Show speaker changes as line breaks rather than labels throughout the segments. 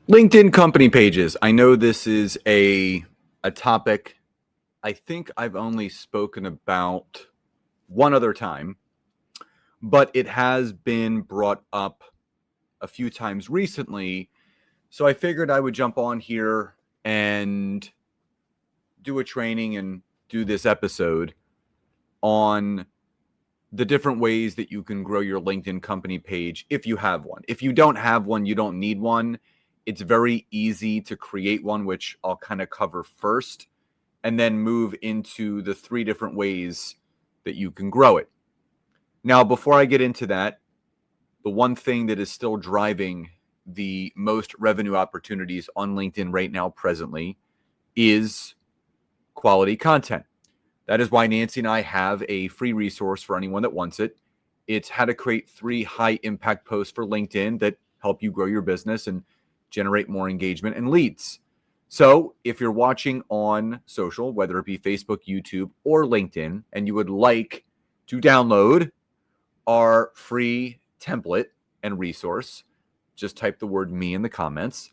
LinkedIn company pages. I know this is a topic I think I've only spoken about one other time, but it has been brought up a few times recently. So I figured I would jump on here and do a training and do this episode on the different ways that you can grow your LinkedIn company page if you have one. If you don't have one, you don't need one. It's very easy to create one, which I'll kind of cover first, and then move into the three different ways that you can grow it. Now, before I get into that, the one thing that is still driving the most revenue opportunities on LinkedIn right now, presently, is quality content. That is why Nancy and I have a free resource for anyone that wants it. It's how to create 3 high impact posts for LinkedIn that help you grow your business and generate more engagement and leads. So if you're watching on social, whether it be Facebook, YouTube, or LinkedIn, and you would like to download our free template and resource, just type the word me in the comments.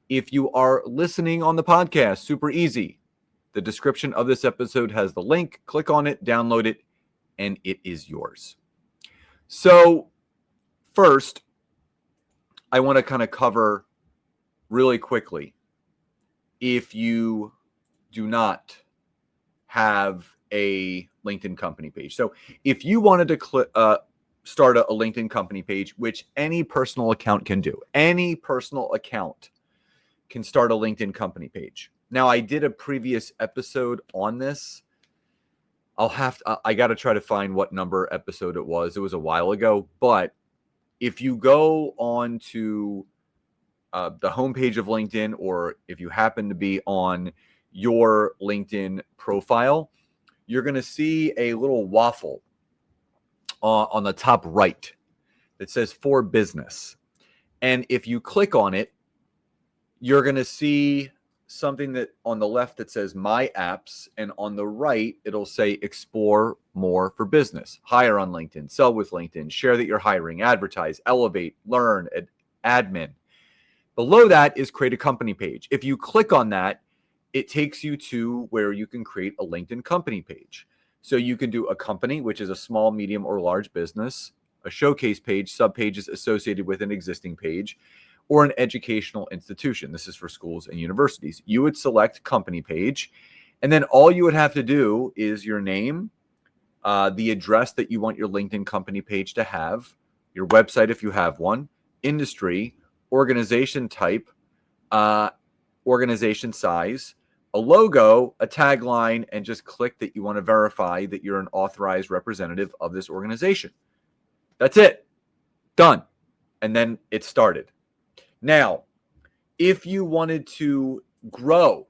If you are listening on the podcast, super easy. The description of this episode has the link. Click on it, download it, and it is yours. So first, I want to kind of cover really quickly, if you do not have a LinkedIn company page. So if you wanted to start a LinkedIn company page, which any personal account can do, any personal account can start a LinkedIn company page. Now, I did a previous episode on this. I got to try to find what number episode it was. It was a while ago. But if you go on to the homepage of LinkedIn, or if you happen to be on your LinkedIn profile, you're going to see a little waffle on the top right that says for business. And if you click on it, you're going to see something that on the left that says my apps, and on the right it'll say explore more for business. Hire on LinkedIn, sell with LinkedIn, share that you're hiring, advertise, elevate, learn, admin. Below that is create a company page. If you click on that, it takes you to where you can create a LinkedIn company page. So you can do a company, which is a small, medium, or large business, a showcase page, subpages associated with an existing page, or an educational institution. This is for schools and universities. You would select company page, and then all you would have to do is your name, the address that you want your LinkedIn company page to have, your website if you have one, industry, organization type, organization size, a logo, a tagline, and just click that you want to verify that you're an authorized representative of this organization. That's it. Done. And then it started. Now, if you wanted to grow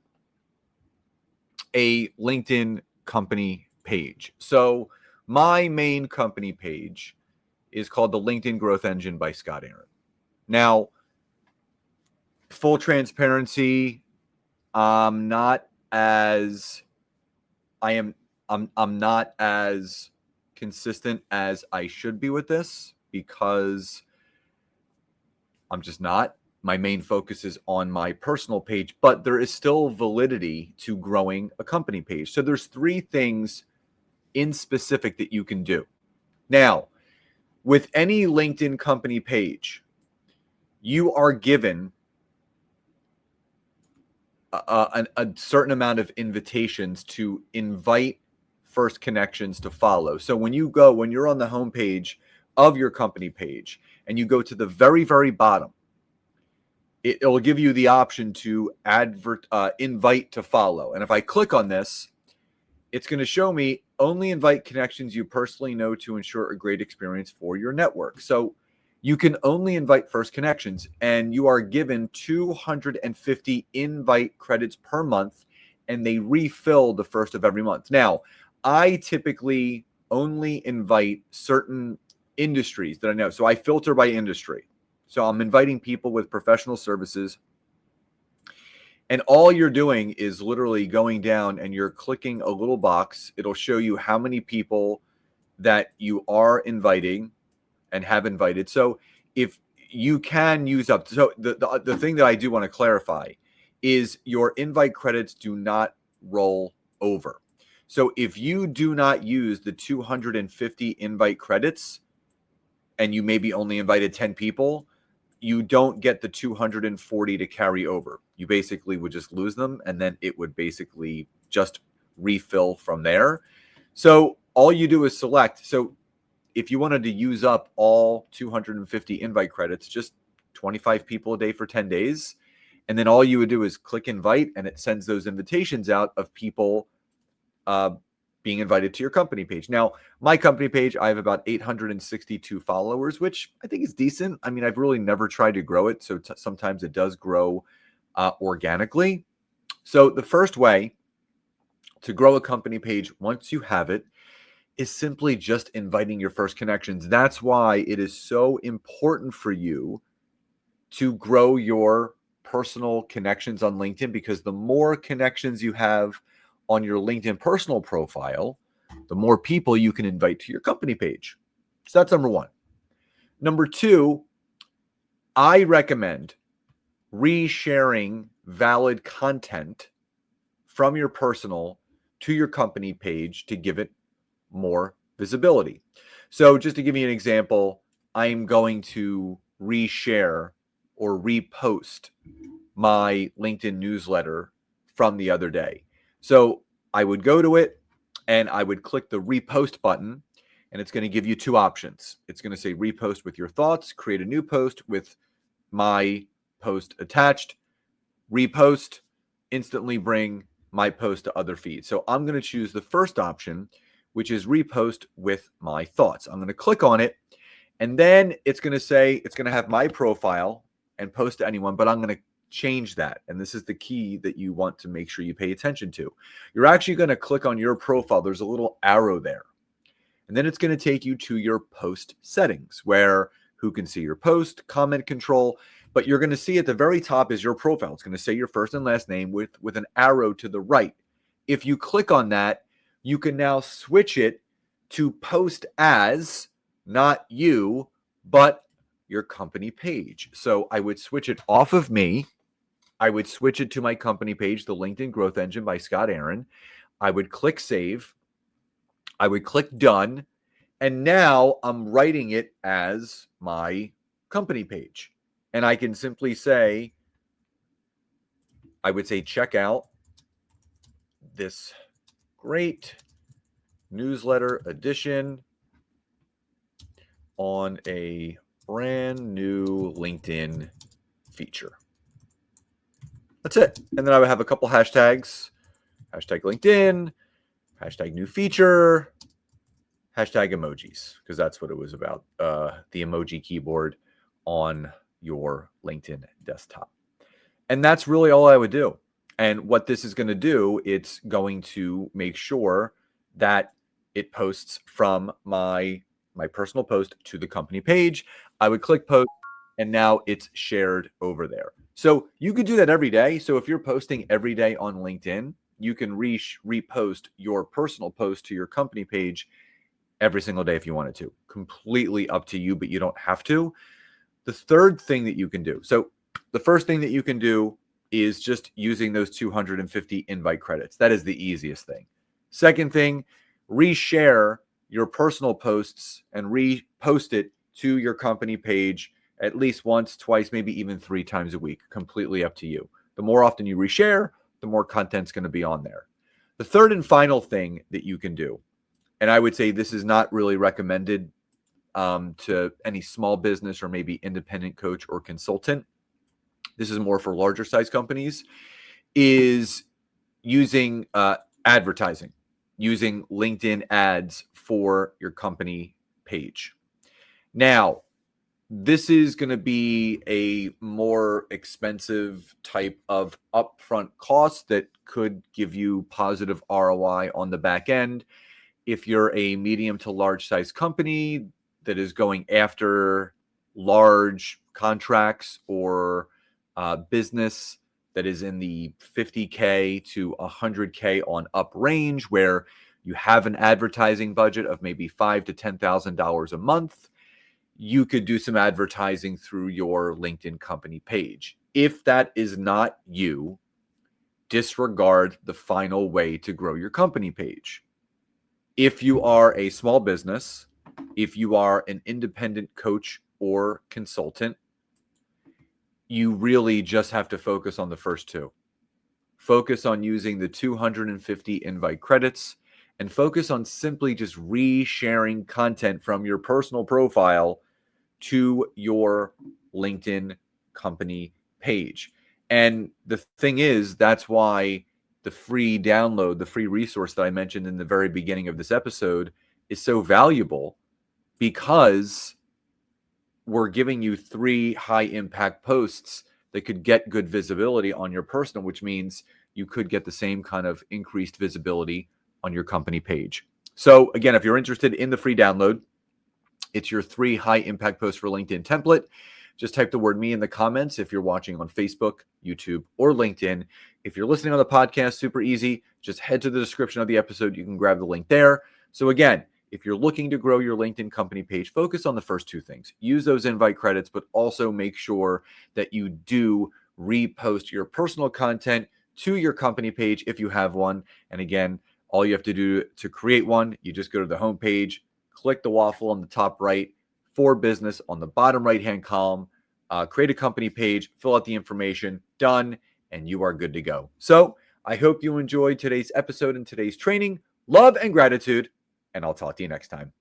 a LinkedIn company page, so my main company page is called the LinkedIn Growth Engine by Scott Aaron. Now, full transparency, I'm not as consistent as I should be with this, because I'm just not. My main focus is on my personal page, but there is still validity to growing a company page. So there's 3 things in specific that you can do. Now, with any LinkedIn company page, you are given a certain amount of invitations to invite first connections to follow. So when you're on the homepage of your company page and you go to the very, very bottom, it'll give you the option to invite to follow. And if I click on this, it's going to show me only invite connections you personally know to ensure a great experience for your network. So you can only invite first connections, and you are given 250 invite credits per month, and they refill the first of every month. Now, I typically only invite certain industries that I know. So I filter by industry. So I'm inviting people with professional services, and all you're doing is literally going down and you're clicking a little box. It'll show you how many people that you are inviting and have invited. So if you can use up. So the thing that I do want to clarify is your invite credits do not roll over. So if you do not use the 250 invite credits and you maybe only invited 10 people, you don't get the 240 to carry over. You basically would just lose them, and then it would basically just refill from there. So all you do is select. So if you wanted to use up all 250 invite credits, just 25 people a day for 10 days. And then all you would do is click invite, and it sends those invitations out of people being invited to your company page. Now, my company page, I have about 862 followers, which I think is decent. I mean, I've really never tried to grow it, so sometimes it does grow organically. So the first way to grow a company page once you have it is simply just inviting your first connections. That's why it is so important for you to grow your personal connections on LinkedIn, because the more connections you have on your LinkedIn personal profile, the more people you can invite to your company page. So that's number one. Number two, I recommend resharing valid content from your personal to your company page to give it more visibility. So just to give you an example, I'm going to reshare or repost my LinkedIn newsletter from the other day. So I would go to it and I would click the repost button, and it's going to give you two options. It's going to say repost with your thoughts, create a new post with my post attached, repost, instantly bring my post to other feeds. So I'm going to choose the first option, which is repost with my thoughts. I'm going to click on it, and then it's going to say, it's going to have my profile and post to anyone, but I'm going to change that. And this is the key that you want to make sure you pay attention to. You're actually going to click on your profile. There's a little arrow there. And then it's going to take you to your post settings, where who can see your post, comment control. But you're going to see at the very top is your profile. It's going to say your first and last name with an arrow to the right. If you click on that, you can now switch it to post as, not you, but your company page. So I would switch it off of me. I would switch it to my company page, the LinkedIn Growth Engine by Scott Aaron. I would click save. I would click done. And now I'm writing it as my company page. And I can simply say, I would say, check out this great newsletter edition on a brand new LinkedIn feature. That's it. And then I would have a couple hashtags, hashtag LinkedIn, hashtag new feature, hashtag emojis, because that's what it was about, the emoji keyboard on your LinkedIn desktop. And that's really all I would do. And what this is going to do, it's going to make sure that it posts from my personal post to the company page. I would click post, and now it's shared over there. So you could do that every day. So if you're posting every day on LinkedIn, you can repost your personal post to your company page every single day if you wanted to. Completely up to you, but you don't have to. The third thing that you can do. So the first thing that you can do is just using those 250 invite credits. That is the easiest thing. Second thing, reshare your personal posts and repost it to your company page at least once, twice, maybe even 3 times a week. Completely up to you. The more often you reshare, the more content's going to be on there. The third and final thing that you can do, and I would say this is not really recommended to any small business or maybe independent coach or consultant, this is more for larger size companies, is using advertising, using LinkedIn ads for your company page. Now, this is going to be a more expensive type of upfront cost that could give you positive ROI on the back end. If you're a medium to large size company that is going after large contracts or business that is in the 50K to 100K on up range, where you have an advertising budget of maybe $5,000 to $10,000 a month, you could do some advertising through your LinkedIn company page. If that is not you, disregard the final way to grow your company page. If you are a small business, if you are an independent coach or consultant, you really just have to focus on the first two. Focus on using the 250 invite credits and focus on simply just resharing content from your personal profile to your LinkedIn company page. And the thing is, that's why the free download, the free resource that I mentioned in the very beginning of this episode is so valuable, because we're giving you 3 high impact posts that could get good visibility on your personal, which means you could get the same kind of increased visibility on your company page. So again, if you're interested in the free download, it's your 3 high impact posts for LinkedIn template. Just type the word me in the comments if you're watching on Facebook, YouTube, or LinkedIn. If you're listening on the podcast, super easy. Just head to the description of the episode. You can grab the link there. So again, if you're looking to grow your LinkedIn company page, focus on the first 2 things. Use those invite credits, but also make sure that you do repost your personal content to your company page if you have one. And again, all you have to do to create one, you just go to the homepage, click the waffle on the top right, for business on the bottom right-hand column, create a company page, fill out the information, done, and you are good to go. So I hope you enjoyed today's episode and today's training. Love and gratitude, and I'll talk to you next time.